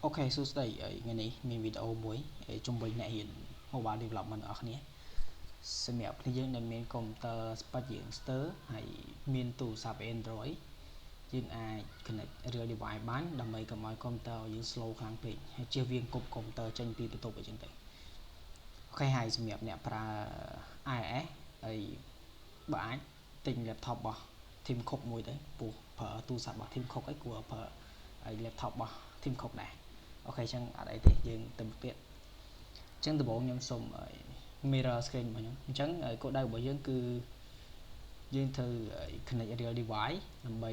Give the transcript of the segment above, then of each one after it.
Ok,សួស្តីថ្ងៃនេះមានវីដេអូមួយជំវិញអ្នករៀន Mobile Development របស់គ្នាសម្រាប់គ្នាយើងដែលមានកុំព្យូទ័រ Spark យើង Stir ហើយមានទូរស័ព្ទ Android យើងអាច connect real device បានដើម្បីកុំឲ្យកុំព្យូទ័រយើង slow ខ្លាំងពេកហើយជៀសវាងគប់កុំព្យូទ័រចេញពីបន្ទប់អីចឹងទៅអូខេហើយសម្រាប់អ្នកប្រើ iOS ហើយបើអាចទិញ laptop របស់ Tim Cook មួយទៅពោះប្រើទូរស័ព្ទរបស់ Tim Cook ឯងគួរប្រើហើយ laptop របស់ Tim Cook ដែរអូខេអញ្ចឹងអត់អីទេយើងទៅមុខទៀតអញ្ចឹងដំបូងខ្ញុំសូម mirror screen របស់ខ្ញុំអញ្ចឹងគោលដៅរបស់យើងគឺយើងត្រូវ connect real device ដើម្បី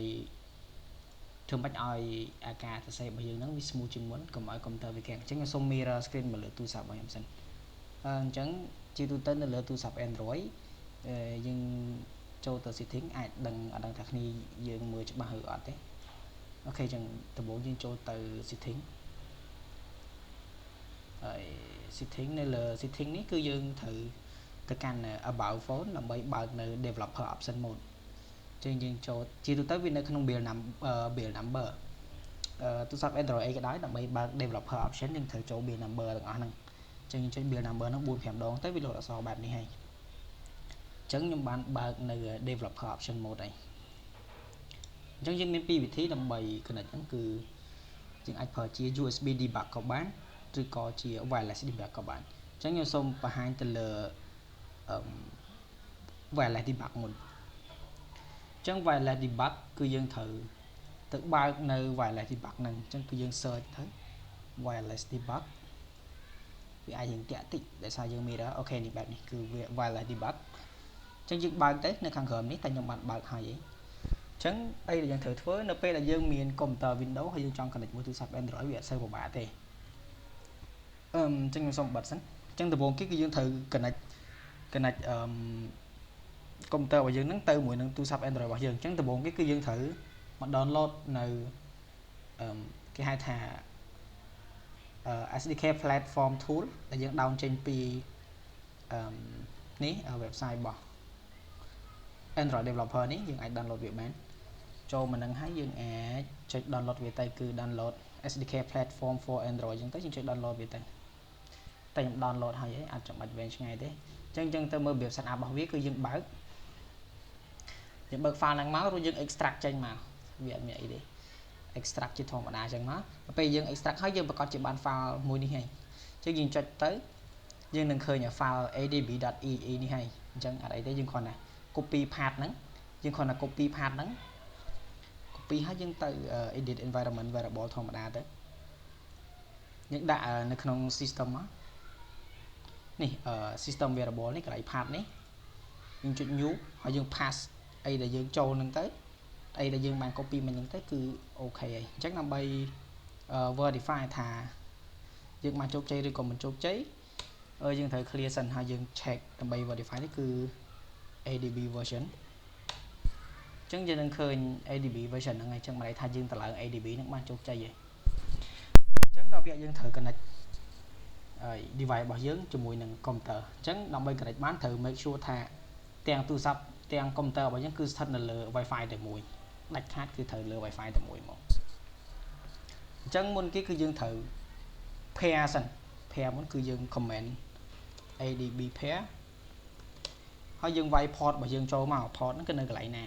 ធ្វើមិនឲ្យអាការសរសេររបស់យើងហ្នឹងវា smooth ជាងមុនកុំឲ្យកុំព្យូទ័រវាកាំងអញ្ចឹងខ្ញុំសូម mirror screen មកលើទូរស័ព្ទរបស់ខ្ញុំសិនអញ្ចឹងជាទូទៅនៅលើទូរស័ព្ទ Android យើងចូលទៅ setting អាចដឹងអត់ដឹងថាគ្នាយើងមើលច្បាស់ឬអត់ទេអូខេអញ្ចឹងដំបូងយើងចូលទៅ setting ហើយ setting នៅលើ setting នេះគឺយើងត្រូវទៅកាន់ about phone ដើម្បីបើកនៅ developer option mode ចឹងយើងចូលជាទូទៅវានៅក្នុង build number ទូរស័ព្ទ Android អីក៏ដោយដើម្បីបើក developer option យើងត្រូវចូល build number ទាំងអស់ហ្នឹងចឹងយើងចុច build number ហ្នឹង 4-5 ដងទៅវាលោតអក្សរបែបនេះហើយចឹងខ្ញុំបានបើកនៅ developer option mode ហើយអញ្ចឹងយើងមានពីរវិធីដើម្បី connect ហ្នឹងគឺយើងអាចប្រើជា USB debug ក៏បានឬក៏ជា wireless debug ក៏បានអញ្ចឹងខ្ញុំសូមបង្ហាញទៅលើ wireless debug មុនអញ្ចឹង wireless debug គឺយើងត្រូវទៅបើកនៅ wireless debug ហ្នឹងអញ្ចឹងគឺយើង search ទៅ wireless debug វាអាចយើងតាក់តិចដោយសារយើងមានអូខេនេះបែបនេះគឺ wireless debug អញ្ចឹងយើងបើកទៅនៅខាងក្រោមនេះតែខ្ញុំបានបើកហើយអញ្ចឹងអីដែលយើងត្រូវធ្វើនៅពេលដែលយើងមានកុំព្យូទ័រ Windows ហើយយើងចង់ connect មួយទូរស័ព្ទ Android វាអត់សូវពិបាកទេអញ្ចឹងខ្ញុំសូមបិទសិនអញ្ចឹងដំបូងគេគឺយើងត្រូវ connect កុំព្យូទ័ររបស់យើងហ្នឹងទៅមួយនឹងទូរស័ព្ទ Android របស់យើងអញ្ចឹងដំបូងគេគឺយើងត្រូវមក download នៅគេហៅថាSDK platform tool ដែលយើង down ចេញពីនេះ website របស់ Android developer នេះយើងអាច download វាបានចូលមកនឹងហើយយើងអាចចុច download វាទៅគឺ download SDK platform for Android អញ្ចឹងទៅយើងចុច download វាទៅតែខ្ញុំ download ហើយអត់ចាំបាច់វែងឆ្ងាយទេអញ្ចឹងទៅមើលរបៀប setup របស់វាគឺយើងបើក file ហ្នឹងមករួចយើង extract ចេញមកវាអត់មានអីទេ extract ជាធម្មតាអញ្ចឹងមកពេលយើង extract ហើយយើងប្រកាសជាបាន file មួយនេះហើយអញ្ចឹងយើងចុចទៅយើងនឹងឃើញ file adb.exe នេះហើយអញ្ចឹងអត់អីទេយើងគ្រាន់តែ copy path ហ្នឹងយើងគ្រាន់តែ copy path ហ្នឹង copy ហើយយើងទៅ edit environment variable ធម្មតាទៅយើងដាក់នៅក្នុង system មកនេះ system variable នេះកន្លែង path នេះយើងចុច new ហើយយើង pass អីដែលយើងចូលហ្នឹងទៅអីដែលយើងបាន copy មិញហ្នឹងទៅគឺអូខេហើយអញ្ចឹងដើម្បី verify ថាយើងបានជោគជ័យឬក៏មិនជោគជ័យយើងត្រូវ clear សិនហើយយើង check ដើម្បី verify នេះគឺ adb version អញ្ចឹងយើងនឹងឃើញ adb version ហ្នឹងហើយអញ្ចឹងមកន័យថាយើងតម្លើង adb ហ្នឹងបានជោគជ័យហើយអញ្ចឹងដល់វគ្គយើងត្រូវ connect device របស់យើងជាមួយនឹង computer អញ្ចឹងដើម្បី connect បានត្រូវ make sure ថាទាំងទូរស័ព្ទទាំង computer របស់យើងគឺស្ថិតនៅលើ Wi-Fi តែមួយដាច់ខាតគឺត្រូវលើ Wi-Fi តែមួយមកអញ្ចឹងមុនគេគឺយើងត្រូវ pair សិន pair មុនគឺយើង comment adb pair ហើយយើងវាយ port របស់យើងចូលមក port ហ្នឹងគឺនៅកន្លែងណា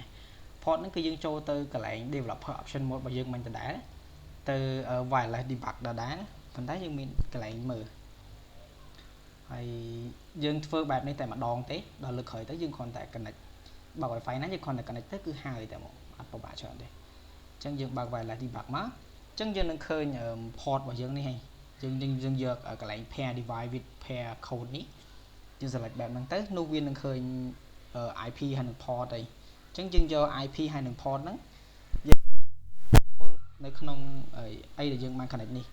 port ហ្នឹងគឺយើងចូលទៅកន្លែង developer option mode របស់យើងមិនដដែលទៅ wireless debug ដដែលប៉ុន្តែយើងមានកន្លែងមើលហើយយើងធ្វើបែបនេះតែម្ដងទេដល់លើកក្រោយទៅយើងគ្រាន់តែ connect បើ Wi-Fi ណាយើងគ្រាន់តែ connect ទៅគឺហើយតែមកអត់ពិបាកច្រើនទេអញ្ចឹងយើងបើក wireless debug មកអញ្ចឹងយើងនឹងឃើញ port របស់យើងនេះហើយយើងយកកន្លែង pair device with pair code នេះយើង select បែបហ្នឹងទៅនោះវានឹងឃើញ IP ហើយនឹង port អីអញ្ចឹងយើងយក IP ហើយនឹង port ហ្នឹងយើងនៅក្នុងអីដែលយើងបាន connect នេះ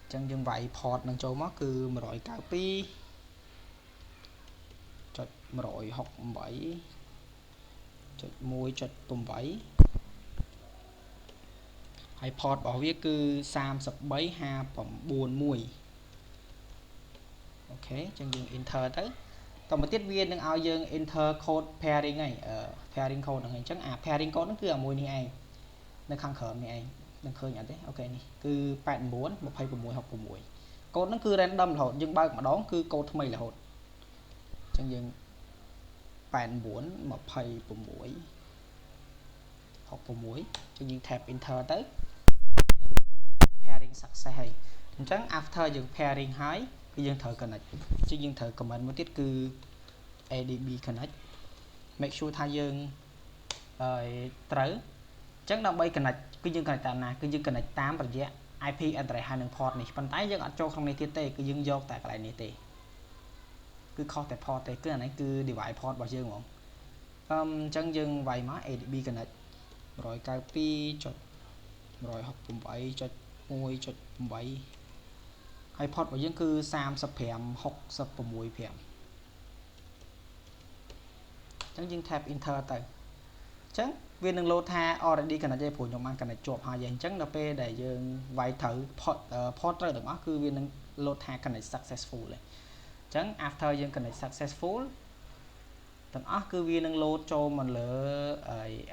អញ្ចឹងយើងវាយ port នឹងចូលមកគឺ192.168ហើយ port របស់វាគឺ33591អូខេអញ្ចឹងយើង enter ទៅតមកទៀតវានឹងឲ្យយើង enter code pairing ហើយpairing code ហ្នឹងអញ្ចឹងអា pairing code ហ្នឹងគឺអាមួយនេះឯងនៅខាងក្រោមនេះឯង នឹងឃើញអត់ទេអូខេនេះគឺ89 26 66កូដហ្នឹងគឺ random រហូតយើងបើកម្ដងគឺកូដថ្មីរហូតអញ្ចឹងយើង89 26 66ចឹងយើង tap enter ទៅ pairing success ហើយអញ្ចឹង after យើង pairing ហើយគឺយើងត្រូវ connect ចឹងយើងត្រូវ comment មួយទៀតគឺ adb connect make sure ថាយើងត្រូវអញ្ចឹងដើម្បី connect គឺយើង connect តាមណាគឺយើង connect តាមរយៈ IP address ហើយនឹង port នេះប៉ុន្តែយើងអត់ចូលក្នុងនេះទៀតទេគឺយើងយកតែកន្លែងនេះទេគឺខុសតែ port ទេគឺអានេះគឺ device port របស់យើងហ្មងអញ្ចឹងយើងវាយមក adb connect 192.168.1.8 ហើយ port របស់យើងគឺ3566.5 អញ្ចឹងយើង tap enter ទៅអញ្ចឹងវានឹង load ថា already connect ទេព្រោះខ្ញុំបាន connect ជាប់ហើយអញ្ចឹងដល់ពេលដែលយើងវាយត្រូវ port ត្រូវទាំងអស់គឺវានឹង load ថា connect successful ទេអញ្ចឹង after យើង connect successful ទាំងអស់គឺវានឹង load ចូលមកលើ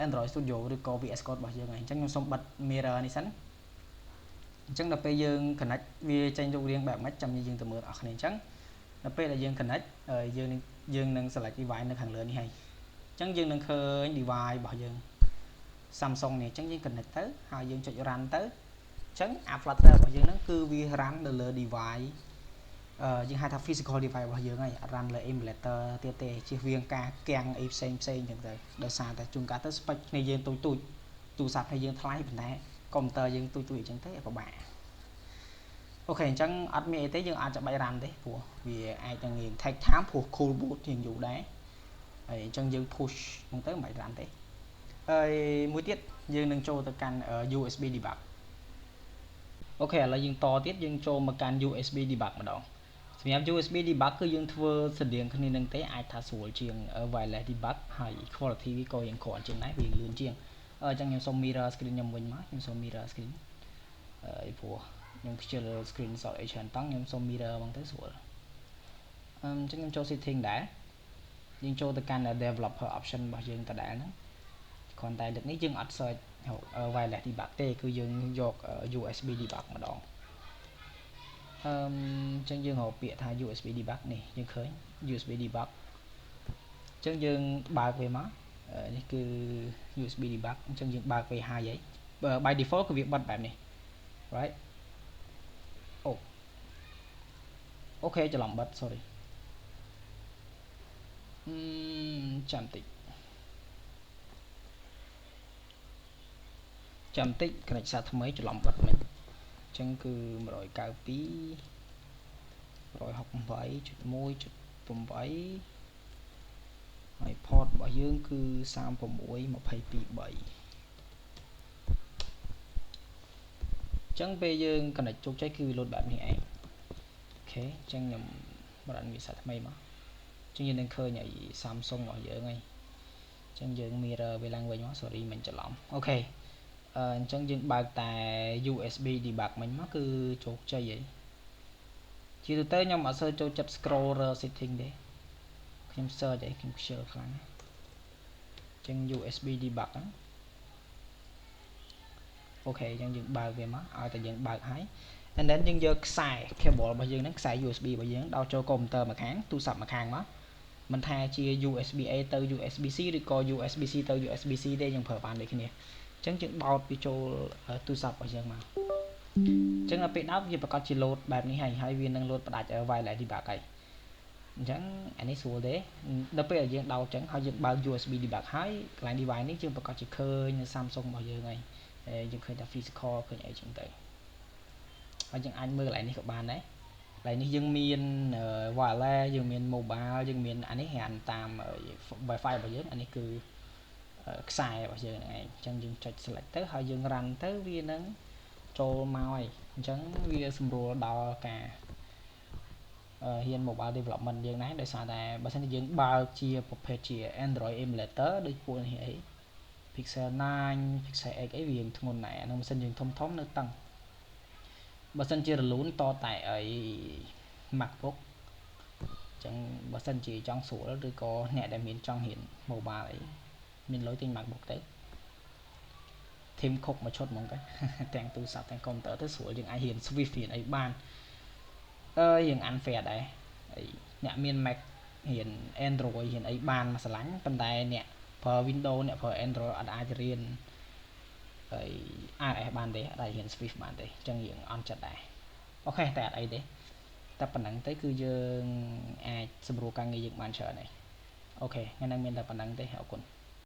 Android Studio ឬក៏ VS Code របស់យើងហើយអញ្ចឹងខ្ញុំសូមបិទ mirror នេះសិនអញ្ចឹងដល់ពេលយើង connect វាចេញរូបរាងបែបម៉េចចាំយើងទៅមើលអស់គ្នាអញ្ចឹងដល់ពេលដែលយើង connect យើងនឹង select device នៅខាងលើនេះហើយអញ្ចឹងយើងនឹងឃើញ device របស់យើង Samsung នេះអញ្ចឹងយើង connect ទៅហើយយើងចុច run ទៅអញ្ចឹង app Flutter របស់យើងហ្នឹងគឺវា run នៅលើ device យើងហៅថា physical device របស់យើងហើយអត់ run លើ emulator ទៀតទេជៀសវាងការគាំងអីផ្សេងអញ្ចឹងទៅដោយសារតែជួនកាលទៅ spec គ្នាយើងទូចទូរស័ព្ទគ្នាយើងថ្លៃប៉ុន្តែកុំព្យូទ័រយើងទូចអញ្ចឹងទៅពិបាកអូខេអញ្ចឹងអត់មានអីទេយើងអាចបាច់ run ទេព្រោះវាអាចនឹងងាយ take time ព្រោះ cool boot ជាងយូរដែរហើយអញ្ចឹងយើង push ហ្នឹងទៅមិនបាច់ run ទេហើយមួយទៀតយើងនឹងចូលទៅកាន់ USB debug អូខេឥឡូវយើងតទៀតយើងចូលមកកាន់ USB debug ម្ដងសម្រាប់ USB debug គឺយើងធ្វើស្តៀងគ្នានឹងទេអាចថាស្រួលជាង wireless debug ហើយ quality វាក៏រៀងគ្រាន់ជាងដែរវាលឿនជាងអញ្ចឹងខ្ញុំសូម mirror screen ខ្ញុំវិញមកខ្ញុំសូម mirror screen ព្រោះខ្ញុំខ្ជិល screenshot អីច្រើនតង់ខ្ញុំសូម mirror ហ្មងទៅស្រួលអញ្ចឹងខ្ញុំចូល setting ដែរយើងចូលទៅកាន់ developer option របស់យើងដដែលហ្នឹងគ្រាន់តែលើកនេះយើងអត់ search wireless debug ទេគឺយើងយក USB debug ម្ដងអញ្ចឹងយើងរកពាក្យថា USB debug នេះយើងឃើញ USB debug អញ្ចឹងយើងបើកវាមកនេះគឺ USB debug អញ្ចឹងយើងបើកវាហើយ by default គឺវាបិទបែបនេះ right អូខេច្រឡំបិទ sorry ចាំតិច connect សារថ្មីច្រឡំបិទមិញអញ្ចឹងគឺ 192.168.1.8 ហើយ port របស់យើងគឺ 3622.3 អញ្ចឹងពេលយើង connect ជោគជ័យគឺ load បែបនេះឯងអូខេអញ្ចឹងខ្ញុំ run វាសារថ្មីមកអញ្ចឹងយើងនឹងឃើញឲ្យ Samsung របស់យើងហើយអញ្ចឹងយើង mirror វាឡើងវិញមក sorry មិនច្រឡំអូខេអញ្ចឹងយើងបើកតែ USB debug មិញមកគឺជោគជ័យហើយជាទូទៅខ្ញុំអត់សូវចូលចិត្ត scroll setting ទេខ្ញុំ search អីខ្ញុំខ្ជិលខ្លាំងអញ្ចឹង USB debug ហ្នឹងអូខេអញ្ចឹងយើងបើកវាមកឲ្យតែយើងបើកហើយ and then យើងយកខ្សែ cable របស់យើងហ្នឹងខ្សែ USB របស់យើងដោតចូលកុំព្យូទ័រម្ខាងទូរស័ព្ទម្ខាងមកមិនថាជា USB A ទៅ USB C ឬក៏ USB C ទៅ USB C ទេយើងប្រើបានដូចគ្នាអញ្ចឹងយើងដោតវាចូលទូរស័ព្ទរបស់យើងមកអញ្ចឹងដល់ពេលដោតវាប្រកាសជា load បែបនេះហើយវានឹង load ផ្ដាច់ wireless debug ហើយអញ្ចឹងអានេះស្រួលទេដល់ពេលយើងដោតអញ្ចឹងហើយយើងបើក USB debug ហើយកន្លែង device នេះយើងប្រកាសជាឃើញនៅ Samsung របស់យើងហើយយើងឃើញថា physical ឃើញអីចឹងទៅហើយយើងអាចមើលកន្លែងនេះក៏បានដែរកន្លែងនេះយើងមាន wireless យើងមាន mobile យើងមានអានេះរានតាម Wi-Fi របស់យើងអានេះគឺខ្សែរបស់យើងហ្នឹងឯងអញ្ចឹងយើងចុច select ទៅហើយយើង run ទៅវានឹងចូលមកហើយអញ្ចឹងវាសម្រួលដល់ការហ៊ាន mobile development យើងដែរដោយសារតែបើសិនជាយើងបើកជាប្រភេទជា Android emulator ដូចពួកនេះអី Pixel 9 Pixel X អីវាធ្ងន់ដែរអានោះម៉ាស៊ីនយើងធំនៅតឹងបើសិនជារលូនតតែអី MacBook អញ្ចឹងបើសិនជាចង់ស្រួលឬក៏អ្នកដែលមានចង់រៀន mobile អីមានលុយទិញ MacBook ទៅ thêm khúc mà chốt mong cáiទាំងទូរស័ព្ទទាំងកុំព្យូទ័រទៅស្រួលយើងអាចរៀន Swift រៀនអីបានយើង unfair ដែរអ្នកមាន Mac រៀន Android រៀនអីបានមកស្រឡាញ់ប៉ុន្តែអ្នកប្រើ Windows អ្នកប្រើ Android អត់អាចរៀនRS បានទេអត់អាចរៀន Swift បានទេអញ្ចឹងយើងអន់ចិត្តដែរអូខេតែអត់អីទេតែប៉ុណ្ណឹងទៅគឺយើងអាចសម្រួលការងារយើងបានច្រើនហើយអូខេថ្ងៃនេះមានតែប៉ុណ្ណឹងទេអរគុណ